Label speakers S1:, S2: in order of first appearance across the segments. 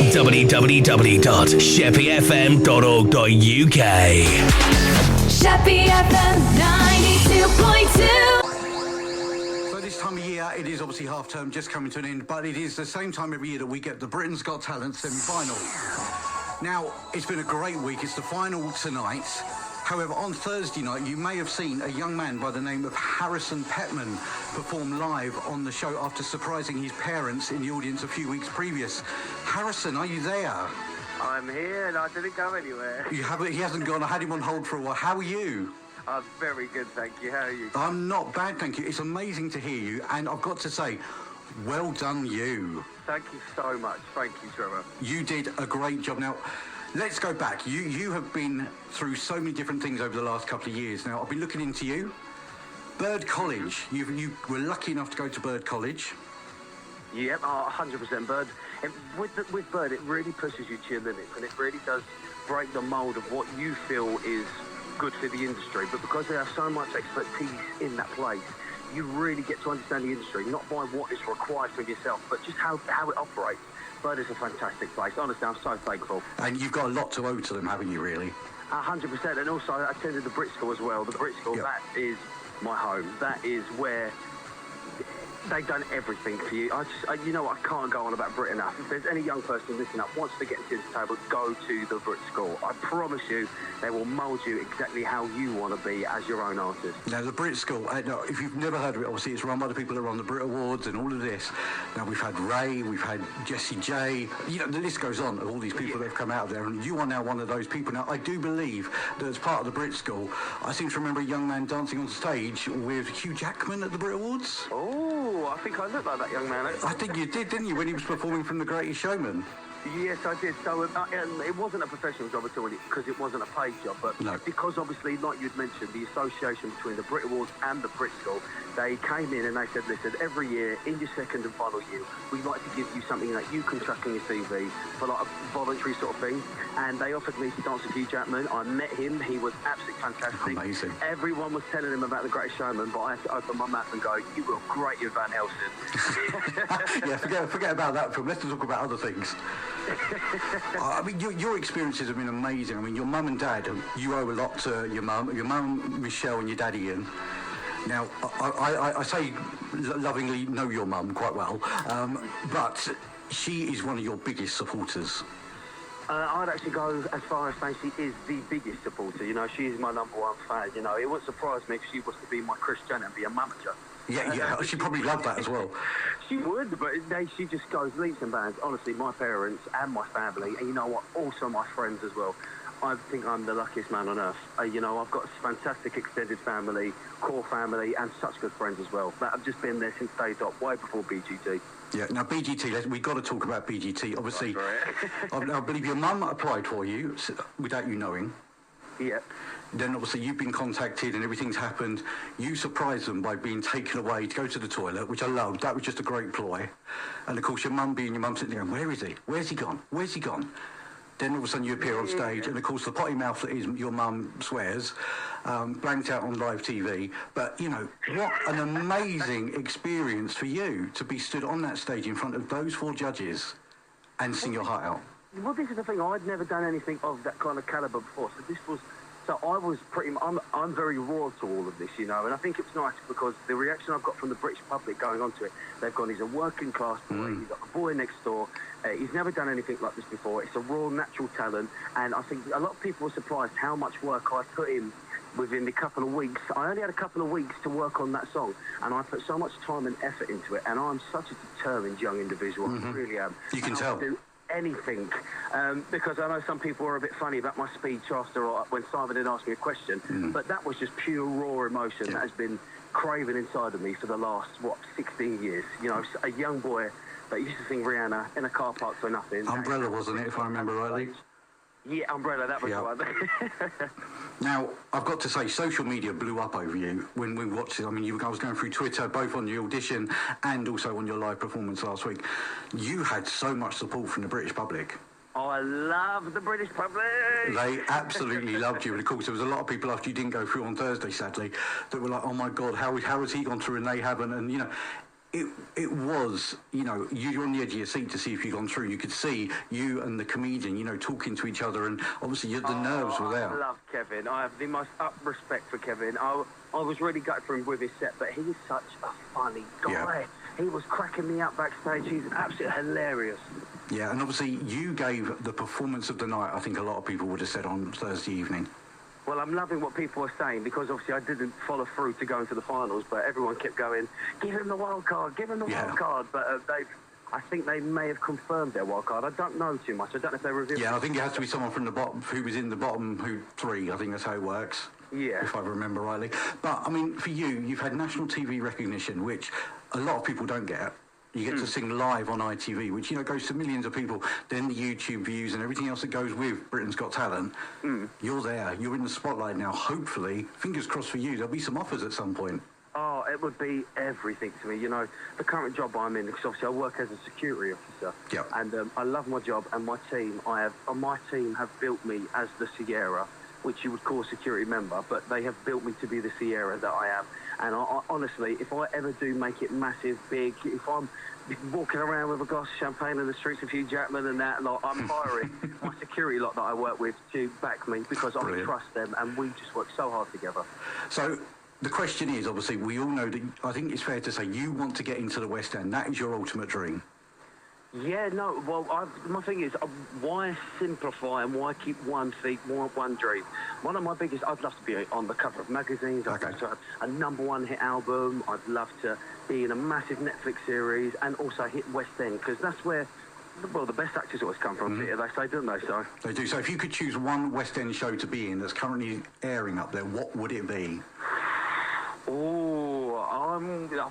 S1: www.sheppeyfm.org.uk.
S2: Sheppey FM 92.2.
S3: This time of year, it is obviously half term just coming to an end, but it is the same time every year that we get the Britain's Got Talent semi-final. Now, it's been a great week. It's the final tonight. However, on Thursday night, you may have seen a young man by the name of Pettman perform live on the show after surprising his parents in the audience a few weeks previous. Harrison, are you there?
S4: I'm here and I didn't go anywhere.
S3: You haven't? He hasn't gone. I had him on hold for a while. How are you?
S4: I'm very good, thank you. How are you?
S3: I'm not bad, thank you. It's amazing to hear you, and I've got to say, well done you.
S4: Thank you so much. Thank you, Trevor.
S3: You did a great job. Now, let's go back. You have been through so many different things over the last couple of years. Now, I've been looking into you. Bird College. You were lucky enough to go to Bird College.
S4: Yep, 100% Bird. With Bird, it really pushes you to your limits, and it really does break the mould of what you feel is good for the industry. But because they have so much expertise in that place, you really get to understand the industry, not by what is required from yourself, but just how it operates. Bird is a fantastic place. Honestly, I'm so thankful.
S3: And you've got a lot to owe to them, haven't you, really?
S4: 100%. And also, I attended the Brit School as well. The Brit School, That is my home. That is where they've done everything for you. You know what, I can't go on about Brit enough. If there's any young person listening up wants to get into this table, go to the Brit School. I promise you, they will mould you exactly how you want to be as your own artist.
S3: Now, the Brit School, no, if you've never heard of it, obviously it's run by the people that are on the Brit Awards and all of this. Now, we've had Ray, we've had Jessie J. You know, the list goes on of all these people that have come out of there, and you are now one of those people. Now, I do believe that as part of the Brit School, I seem to remember a young man dancing on stage with Hugh Jackman at the Brit Awards.
S4: Oh, I think I look like that young man.
S3: I think you did, didn't you, when he was performing from The Greatest Showman?
S4: Yes, I did. So it wasn't a professional job at all because it wasn't a paid job. But because obviously, like you'd mentioned, the association between the Brit Awards and the Brit School, they came in and they said, listen, every year in your second and final year, we'd like to give you something that you can track on your CV for like a voluntary sort of thing. And they offered me to dance with Hugh Jackman. I met him. He was absolutely fantastic.
S3: Amazing.
S4: Everyone was telling him about The Greatest Showman, but I had to open my mouth and go, you were great in Van Helsing.
S3: Yeah, forget about that film. Let's talk about other things. I mean, your experiences have been amazing. I mean, your mum and dad, you owe a lot to your mum, Michelle, and your dad, Ian. Now, I say lovingly know your mum quite well, but she is one of your biggest supporters.
S4: I'd actually go as far as saying she is the biggest supporter. You know, she is my number one fan. You know, it wouldn't surprise me if she was to be my Chris Jenner and be a manager.
S3: Yeah, she'd probably love that as well.
S4: She would, but she just goes leaps and bounds. Honestly, my parents and my family, and you know what, also my friends as well. I think I'm the luckiest man on earth. You know, I've got a fantastic extended family, core family, and such good friends as well. That have just been there since day dot, way before BGT. Yeah,
S3: now BGT, we've got to talk about BGT. Obviously, I believe your mum applied for you without you knowing.
S4: Yeah.
S3: Then obviously you've been contacted and everything's happened. You surprised them by being taken away to go to the toilet, which I loved. That was just a great ploy. And of course your mum sitting there going, where is he? Where's he gone? Where's he gone? Then all of a sudden you appear on stage, and of course the potty mouth that is your mum swears, blanked out on live TV. But, you know, what an amazing experience for you to be stood on that stage in front of those 4 judges and sing your heart out.
S4: Well, this is the thing. I'd never done anything of that kind of calibre before. So I was I'm very raw to all of this, you know, and I think it's nice because the reaction I've got from the British public going onto it, they've gone, he's a working class boy, he's got a boy next door, he's never done anything like this before, it's a raw, natural talent, and I think a lot of people were surprised how much work I put in within the couple of weeks. I only had a couple of weeks to work on that song, and I put so much time and effort into it, and I'm such a determined young individual, I really am.
S3: You can tell.
S4: Anything, because I know some people were a bit funny about my speech after when Simon had asked me a question, but that was just pure raw emotion that has been craving inside of me for the last 16 years. You know, a young boy that used to sing Rihanna in a car park for nothing.
S3: Umbrella, wasn't it, if I remember rightly?
S4: Yeah, Umbrella, that was right.
S3: Now, I've got to say, social media blew up over you when we watched it. I mean, I was going through Twitter, both on your audition and also on your live performance last week. You had so much support from the British public.
S4: Oh, I love the British public.
S3: They absolutely loved you. And of course, there was a lot of people after you didn't go through on Thursday, sadly, that were like, oh my God, how has he gone through and they haven't? And, you know, it was, you know, you're on the edge of your seat to see if you'd gone through. You could see you and the comedian, you know, talking to each other, and obviously the nerves were there.
S4: I love Kevin. I have the most respect for Kevin. I was really gutted for him with his set, but he is such a funny guy.
S3: Yeah.
S4: He was cracking me up backstage. He's absolutely hilarious.
S3: Yeah, and obviously you gave the performance of the night, I think a lot of people would have said on Thursday evening.
S4: Well, I'm loving what people are saying because obviously I didn't follow through to go into the finals, but everyone kept going, give him the wild card, give him the wild card. But I think they may have confirmed their wild card. I don't know too much. I don't know if they revealed.
S3: Yeah, I think it has to be someone from the bottom who was in the bottom three. I think that's how it works.
S4: Yeah.
S3: If I remember rightly. But, I mean, for you, you've had national TV recognition, which a lot of people don't get. You get to sing live on ITV, which, you know, goes to millions of people. Then the YouTube views and everything else that goes with Britain's Got Talent. You're there. You're in the spotlight now. Hopefully, fingers crossed for you, there'll be some offers at some point.
S4: Oh, it would be everything to me. You know, the current job I'm in, because obviously I work as a security officer.
S3: Yep.
S4: And I love my job, and my team have built me as the Sierra, which you would call a security member, but they have built me to be the Sierra that I am. And I honestly, if I ever do make it massive, big, if I'm walking around with a glass of champagne in the streets of Hugh Jackman and that, like, I'm hiring my security lot that I work with to back me because I trust them, and we just work so hard together.
S3: So the question is, obviously, we all know that, I think it's fair to say, you want to get into the West End. That is your ultimate dream.
S4: Yeah, no, well, my thing is, why simplify and why keep one dream? One of my biggest, I'd love to be on the cover of magazines. I'd love to have a #1 hit album. I'd love to be in a massive Netflix series and also hit West End, because that's where, well, the best actors always come from theatre, they say, don't they? So
S3: They do. So if you could choose one West End show to be in that's currently airing up there, what would it be?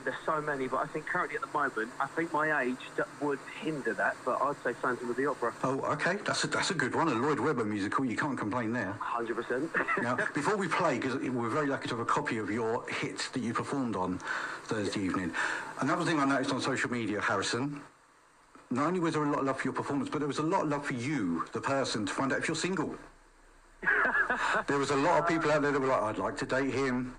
S4: There's so many, but I think currently at the moment, I think my age would hinder that, but I'd say Phantom of the Opera.
S3: Oh, okay. That's a good one. A Lloyd Webber musical. You can't complain there.
S4: 100%.
S3: Now, before we play, because we're very lucky to have a copy of your hits that you performed on Thursday evening. Another thing I noticed on social media, Harrison, not only was there a lot of love for your performance, but there was a lot of love for you, the person, to find out if you're single. There was a lot of people out there that were like, I'd like to date him.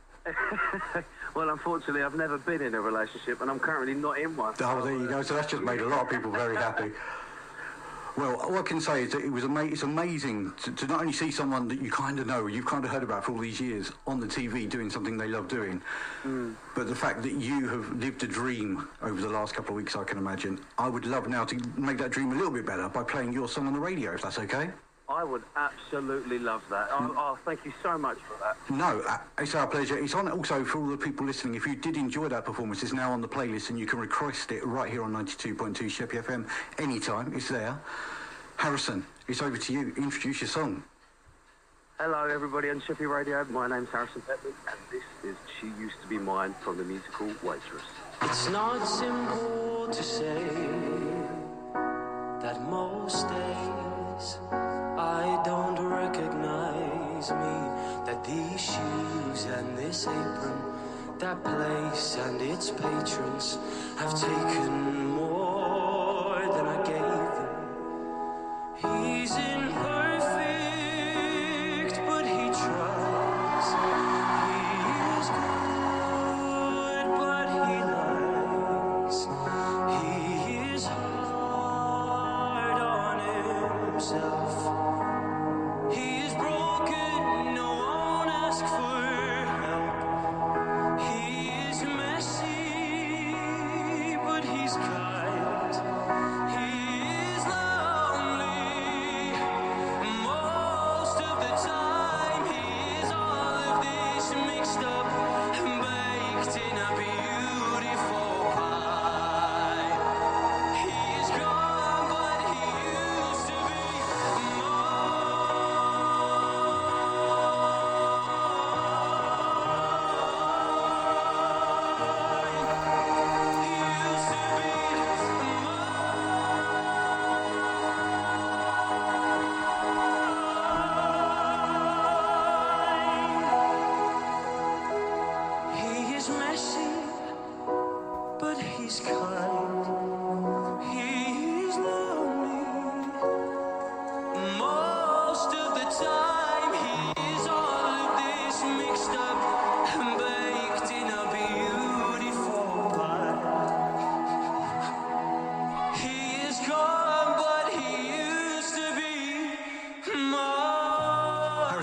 S4: Well, unfortunately, I've never been in a relationship, and I'm currently not in one.
S3: Oh, there you go. So that's just made a lot of people very happy. Well, all I can say is that it's amazing to not only see someone that you kind of know, you've kind of heard about for all these years, on the TV doing something they love doing, but the fact that you have lived a dream over the last couple of weeks, I can imagine. I would love now to make that dream a little bit better by playing your song on the radio, if that's okay.
S4: I would absolutely love that. Oh, thank you so much for that.
S3: No, it's our pleasure. It's on also for all the people listening. If you did enjoy that performance, it's now on the playlist and you can request it right here on 92.2 Sheppey FM anytime. It's there. Harrison, it's over to you. Introduce your song.
S4: Hello, everybody on Sheppey Radio. My name's Harrison Pettman, and this is She Used to Be Mine from the musical Waitress.
S1: It's not simple to say that most days I don't recognize me, that these shoes and this apron, that place and its patrons have taken more than I gave them. He's imperfect, but he tries. He is good, but he lies. He is hard on himself. He is broken, no one asks for help. He is messy, but he's kind. He is lonely most of the time. He is all of this mixed up and baked in a beautiful pie. He is gone, but he used to be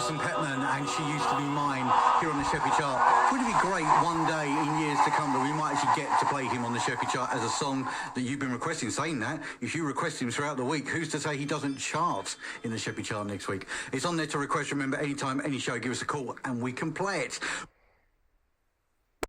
S3: Alison Pettman, and She Used to Be Mine here on the Sheppey chart. Wouldn't it be great one day in years to come that we might actually get to play him on the Sheppey chart as a song that you've been requesting? Saying that, if you request him throughout the week, who's to say he doesn't chart in the Sheppey chart next week? It's on there to request. Remember, anytime, any show, give us a call and we can play it.